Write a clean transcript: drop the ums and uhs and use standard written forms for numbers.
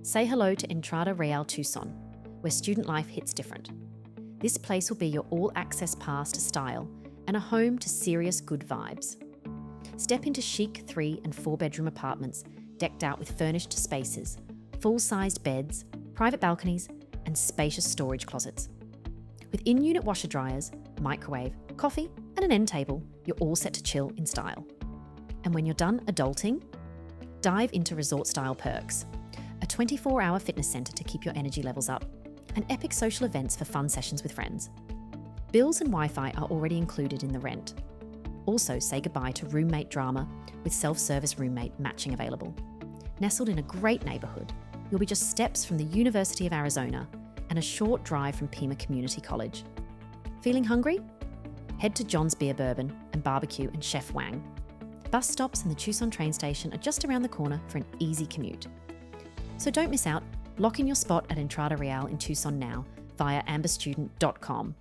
Say hello to Entrada Real Tucson, where student life hits different. This place will be your all-access pass to style and a home to serious good vibes. Step into chic 3 and 4 bedroom apartments decked out with furnished spaces, full-sized beds, private balconies, and spacious storage closets. With in-unit washer dryers, microwave, coffee, and an end table, you're all set to chill in style. And when you're done adulting, dive into resort-style perks. A 24-hour fitness centre to keep your energy levels up, and epic social events for fun sessions with friends. Bills and Wi-Fi are already included in the rent. Also, say goodbye to roommate drama with self-service roommate matching available. Nestled in a great neighbourhood, you'll be just steps from the University of Arizona and a short drive from Pima Community College. Feeling hungry? Head to John's Beer Bourbon and Barbecue and Chef Wang. Bus stops and the Tucson train station are just around the corner for an easy commute. So don't miss out. Lock in your spot at Entrada Real in Tucson now via amberstudent.com.